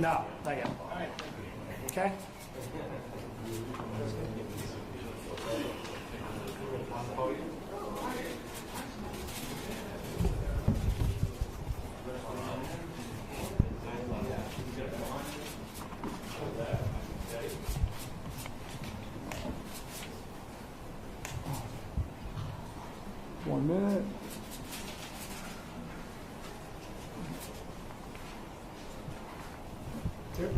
No, not yet. Okay? One minute. Two.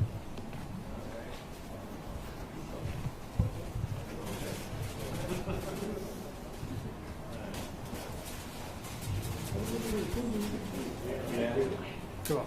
Come on.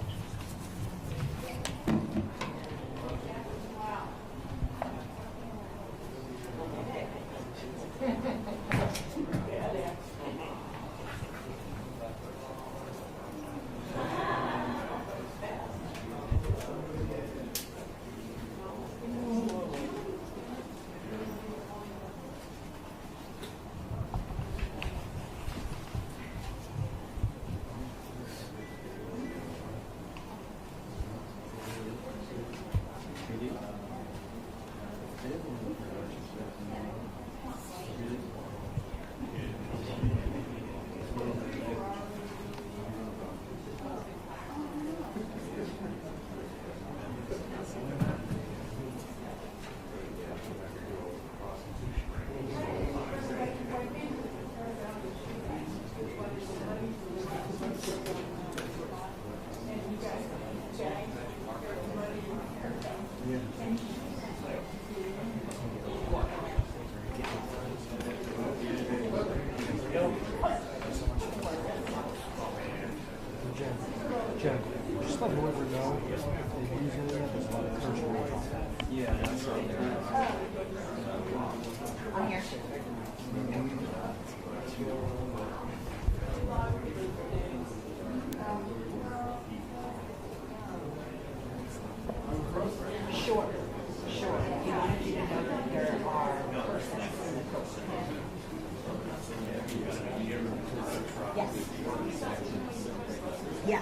Jen, just let whoever know if they're using it, there's a lot of surgery on that. Yeah, that's right there. I'm here. Sure, sure. You wanted you to know that there are persons in the coast. Yes. Yeah,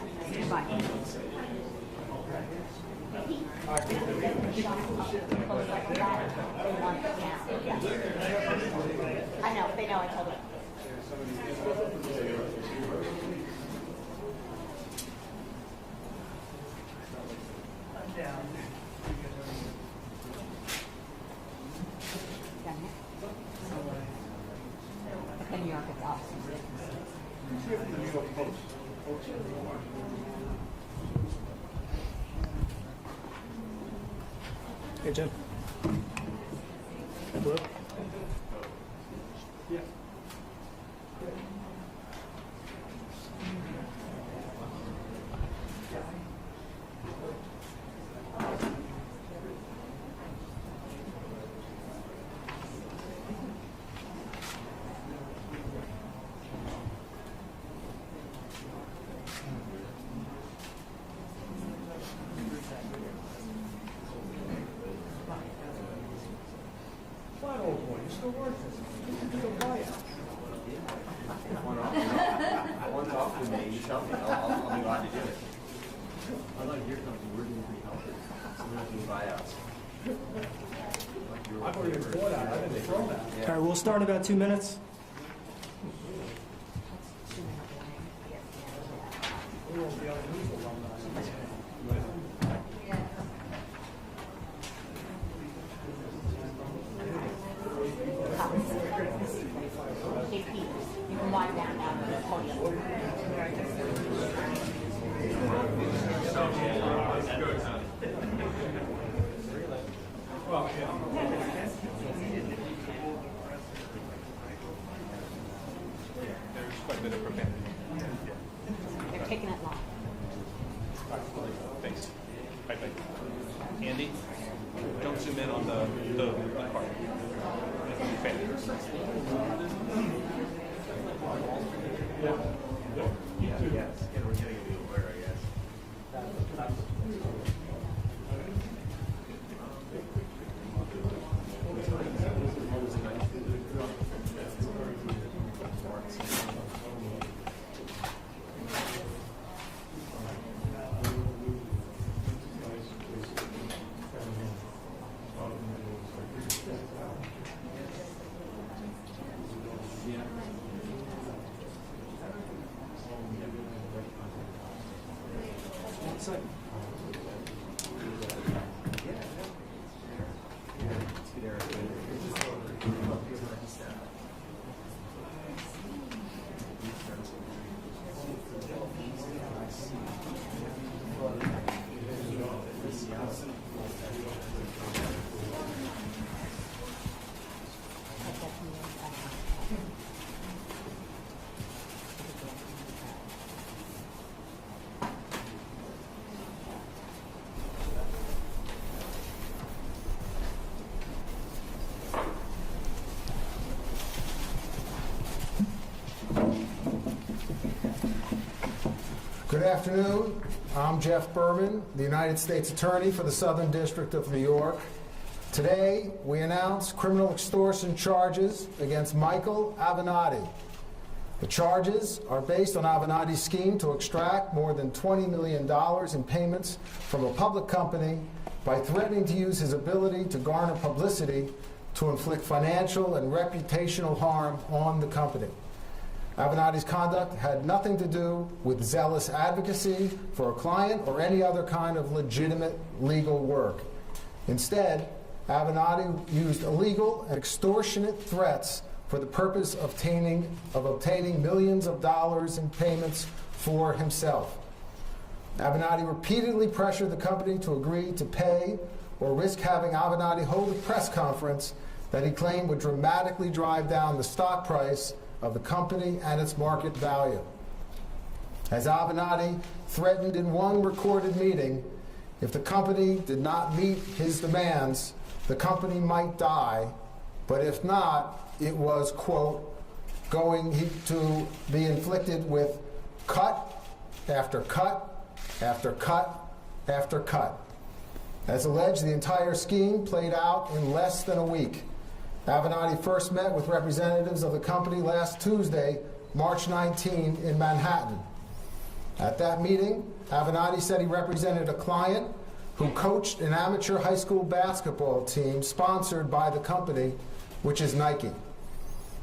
right. I know, they know, I told them. Okay, New York, it's awesome. Hey, Jen. Hello? Yeah. What old boy? You're still working. You can do a buyout. One talk to me, you tell me, I'll be glad to do it. I like your company, we're doing pretty healthy. So we're doing buyouts. I've already been bought out. I've been thrown out. All right, we'll start in about 2 minutes. We won't be able to lose alumni. Hey, Pete, you can wind down now to the podium. There's quite a bit of profanity. They're taking it long. Thanks. Bye bye. Andy, don't zoom in on the part. Yes, and we're getting a new aware, I guess. Second. Good afternoon. I'm Jeff Berman, the United States Attorney for the Southern District of New York. Today, we announce criminal extortion charges against Michael Avenatti. The charges are based on Avenatti's scheme to extract more than $20 million in payments from a public company by threatening to use his ability to garner publicity to inflict financial and reputational harm on the company. Avenatti's conduct had nothing to do with zealous advocacy for a client or any other kind of legitimate legal work. Instead, Avenatti used illegal and extortionate threats for the purpose of obtaining millions of dollars in payments for himself. Avenatti repeatedly pressured the company to agree to pay or risk having Avenatti hold a press conference that he claimed would dramatically drive down the stock price of the company and its market value. As Avenatti threatened in one recorded meeting, if the company did not meet his demands, the company might die, but if not, it was, quote, going to be inflicted with cut after cut after cut after cut. As alleged, the entire scheme played out in less than a week. Avenatti first met with representatives of the company last Tuesday, March 19, in Manhattan. At that meeting, Avenatti said he represented a client who coached an amateur high school basketball team sponsored by the company, which is Nike.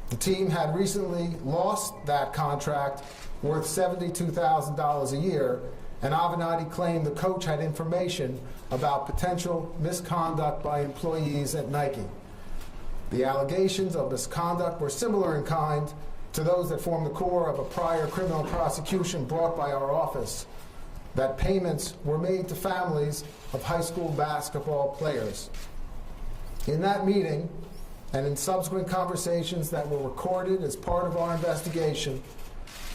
The team had recently lost that contract worth $72,000 a year, and Avenatti claimed the coach had information about potential misconduct by employees at Nike. The allegations of misconduct were similar in kind to those that formed the core of a prior criminal prosecution brought by our office, that payments were made to families of high school basketball players. In that meeting, and in subsequent conversations that were recorded as part of our investigation,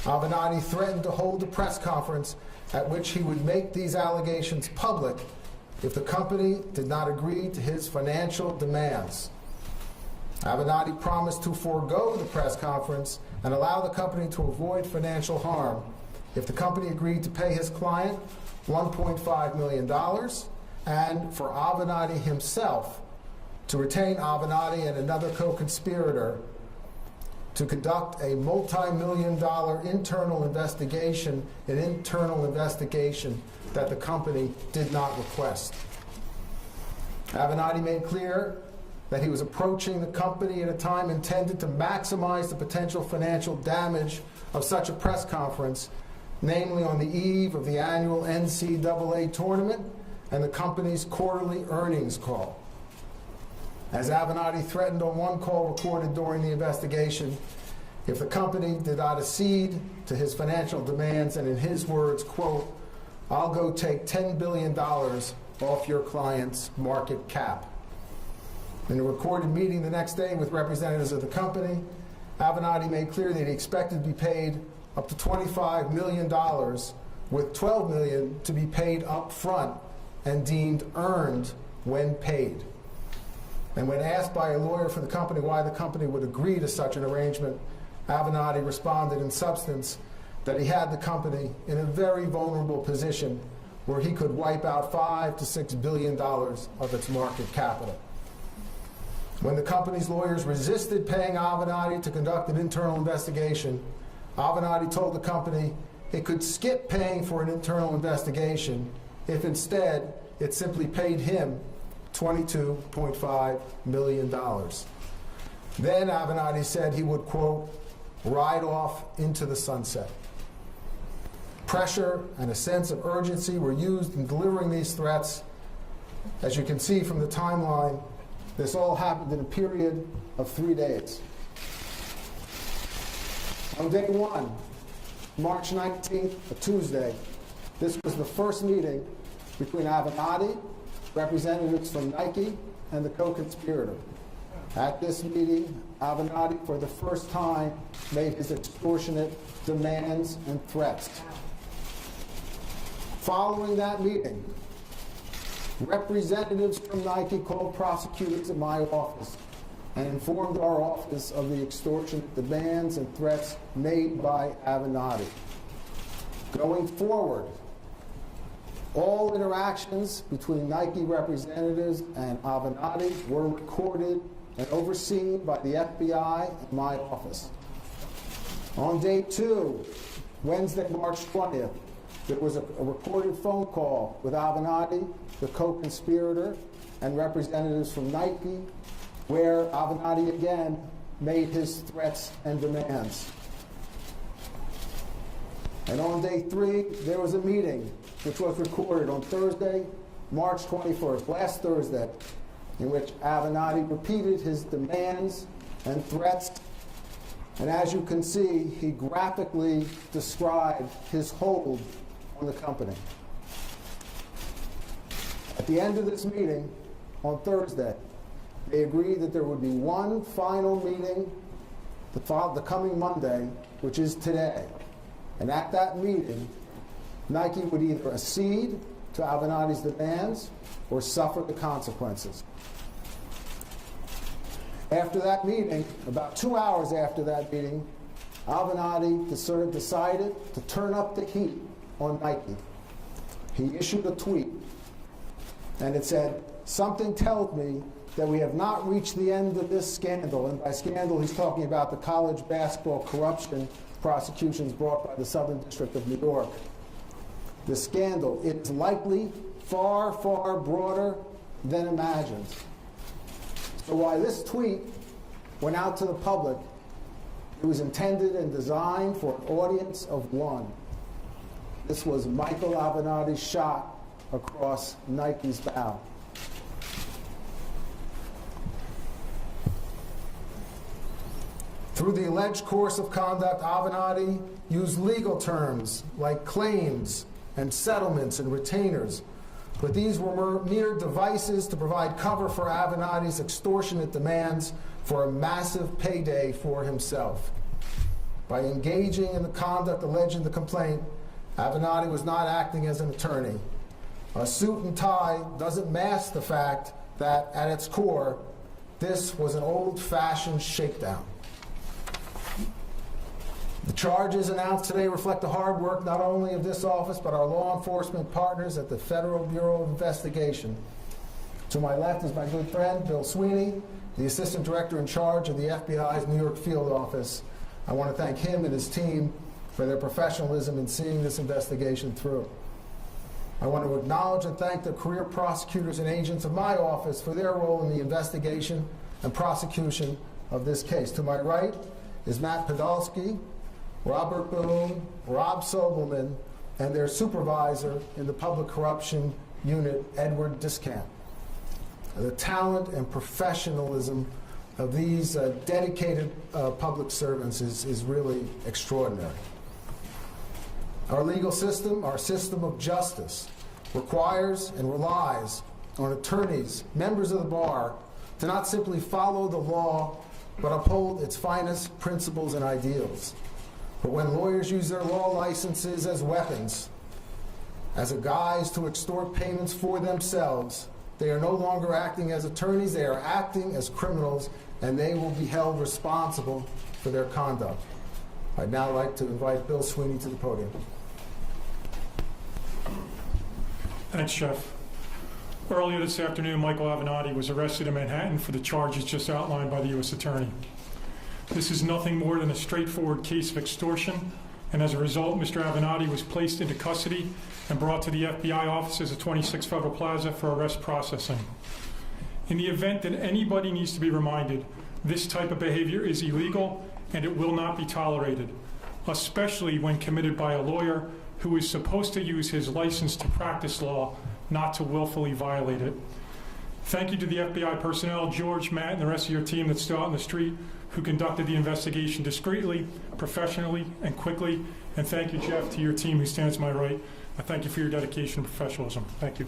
Avenatti threatened to hold a press conference at which he would make these allegations public if the company did not agree to his financial demands. Avenatti promised to forego the press conference and allow the company to avoid financial harm if the company agreed to pay his client $1.5 million and for Avenatti himself to retain Avenatti and another co-conspirator to conduct a multi-million-dollar internal investigation, that the company did not request. Avenatti made clear that he was approaching the company at a time intended to maximize the potential financial damage of such a press conference, namely on the eve of the annual NCAA tournament and the company's quarterly earnings call. As Avenatti threatened on one call recorded during the investigation, if the company did not accede to his financial demands, and in his words, quote, "I'll go take $10 billion off your client's market cap." In a recorded meeting the next day with representatives of the company, Avenatti made clear that he expected to be paid up to $25 million, with $12 million to be paid up front and deemed earned when paid. And when asked by a lawyer for the company why the company would agree to such an arrangement, Avenatti responded in substance that he had the company in a very vulnerable position where he could wipe out $5 to $6 billion of its market capital. When the company's lawyers resisted paying Avenatti to conduct an internal investigation, Avenatti told the company it could skip paying for an internal investigation if instead it simply paid him $22.5 million. Then Avenatti said he would, quote, "ride off into the sunset." Pressure and a sense of urgency were used in delivering these threats. As you can see from the timeline, this all happened in a period of 3 days. On day one, March 19th, a Tuesday, this was the first meeting between Avenatti, representatives from Nike, and the co-conspirator. At this meeting, Avenatti, for the first time, made his extortionate demands and threats. Following that meeting, representatives from Nike called prosecutors at my office and informed our office of the extortionate demands and threats made by Avenatti. Going forward, all interactions between Nike representatives and Avenatti were recorded and overseen by the FBI and my office. On day two, Wednesday, March 20th, there was a recorded phone call with Avenatti, the co-conspirator, and representatives from Nike, where Avenatti again made his threats and demands. And on day three, there was a meeting which was recorded on Thursday, March 21st, last Thursday, in which Avenatti repeated his demands and threats. And as you can see, he graphically described his hold on the company. At the end of this meeting, on Thursday, they agreed that there would be one final meeting the coming Monday, which is today. And at that meeting, Nike would either accede to Avenatti's demands or suffer the consequences. After that meeting, about 2 hours after that meeting, Avenatti decided to turn up the heat on Nike. He issued a tweet, and it said, "Something tells me that we have not reached the end of this scandal." And by scandal, he's talking about the college basketball corruption prosecutions brought by the Southern District of New York. The scandal, it's likely far, far broader than imagined. So while this tweet went out to the public, it was intended and designed for an audience of one. This was Michael Avenatti's shot across Nike's bow. Through the alleged course of conduct, Avenatti used legal terms like claims and settlements and retainers, but these were mere devices to provide cover for Avenatti's extortionate demands for a massive payday for himself. By engaging in the conduct alleged in the complaint, Avenatti was not acting as an attorney. A suit and tie doesn't mask the fact that, at its core, this was an old-fashioned shakedown. The charges announced today reflect the hard work not only of this office, but our law enforcement partners at the Federal Bureau of Investigation. To my left is my good friend, Bill Sweeney, the Assistant Director in charge of the FBI's New York Field Office. I want to thank him and his team for their professionalism in seeing this investigation through. I want to acknowledge and thank the career prosecutors and agents of my office for their role in the investigation and prosecution of this case. To my right is Matt Podolsky, Robert Boone, Rob Sobelman, and their supervisor in the Public Corruption Unit, Edward Discamp. The talent and professionalism of these dedicated public servants is really extraordinary. Our legal system, our system of justice, requires and relies on attorneys, members of the bar, to not simply follow the law, but uphold its finest principles and ideals. But when lawyers use their law licenses as weapons, as a guise to extort payments for themselves, they are no longer acting as attorneys, they are acting as criminals, and they will be held responsible for their conduct. I'd now like to invite Bill Sweeney to the podium. Thanks, Jeff. Earlier this afternoon, Michael Avenatti was arrested in Manhattan for the charges just outlined by the U.S. Attorney. This is nothing more than a straightforward case of extortion, and as a result, Mr. Avenatti was placed into custody and brought to the FBI offices at 26 Federal Plaza for arrest processing. In the event that anybody needs to be reminded, this type of behavior is illegal and it will not be tolerated, especially when committed by a lawyer who is supposed to use his license to practice law, not to willfully violate it. Thank you to the FBI personnel, George, Matt, and the rest of your team that's still out in the street, who conducted the investigation discreetly, professionally, and quickly. And thank you, Jeff, to your team who stands to my right. I thank you for your dedication and professionalism. Thank you.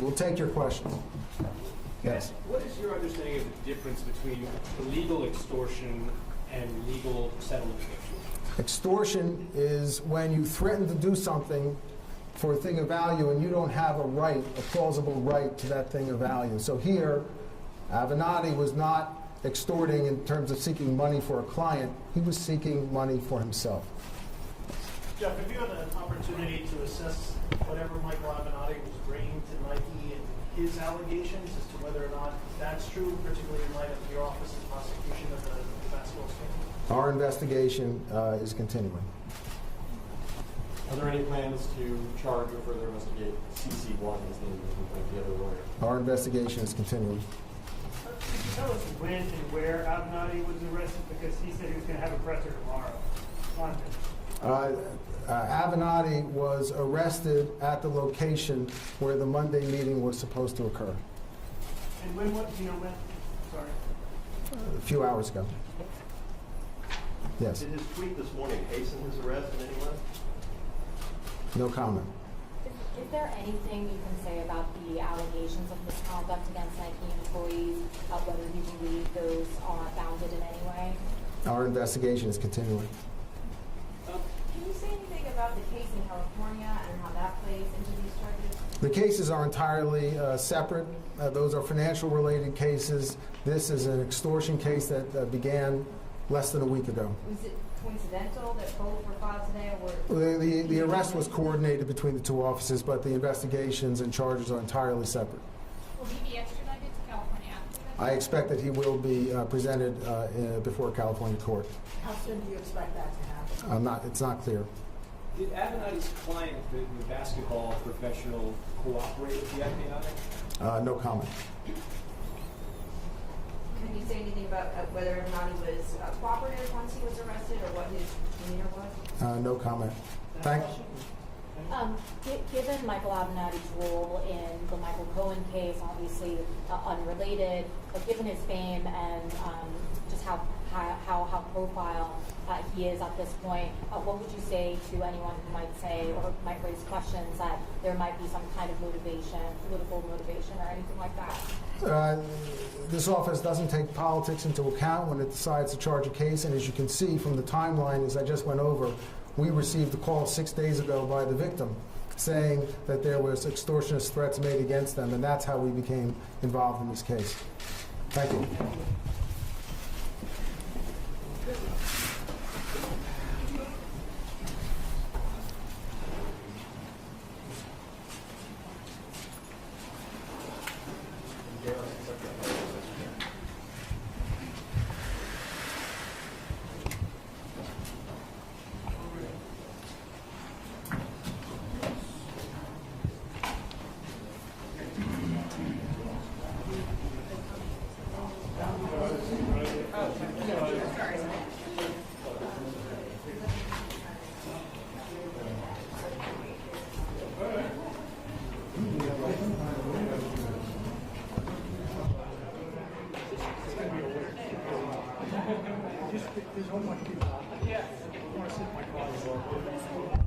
We'll take your questions. Yes. What is your understanding of the difference between illegal extortion and legal settlement negotiation? Extortion is when you threaten to do something for a thing of value and you don't have a right, a plausible right to that thing of value. So here, Avenatti was not extorting in terms of seeking money for a client. He was seeking money for himself. Jeff, have you had an opportunity to assess whatever Michael Avenatti was bringing to Nike and his allegations as to whether or not that's true, particularly in light of your office's prosecution of the basketball scandal? Our investigation is continuing. Are there any plans to charge or further investigate CC1 as named like the other lawyer? Our investigation is continuing. Could you tell us when and where Avenatti was arrested? Because he said he was going to have a presser tomorrow. London. Avenatti was arrested at the location where the Monday meeting was supposed to occur, And when, what, do you know when? Sorry. a few hours ago. Yes, Did his tweet this morning hasten his arrest in any way? no comment. Is there anything you can say about the allegations of misconduct against Nike employees, whether you believe those are founded in any way? Our investigation is continuing. Can you say anything about the case in California and how that plays into these charges? The cases are entirely separate. Those are financial related cases. This is an extortion case that began less than a week ago. Was it coincidental that both were filed today, or The arrest was coordinated between the two offices, but the investigations and charges are entirely separate. Will he be extradited to California after that? I expect that he will be presented before a California court. How soon do you expect that to happen? It's not clear. Did Avenatti's client, the basketball professional, cooperate with the FBI? No comment. can you say anything about whether or not he was cooperative once he was arrested, or what his demeanor was? No comment. Given Michael Avenatti's role in the Michael Cohen case, obviously unrelated, but given his fame and just how profile he is at this point, what would you say to anyone who might say or might raise questions that there might be some kind of motivation, political motivation, or anything like that? This office doesn't take politics into account when it decides to charge a case, and as you can see from the timeline, as I just went over, we received a call 6 days ago by the victim saying that there was extortionist threats made against them, and that's how we became involved in this case. Thank you. There's so much people. Yeah. I want to sit in my car.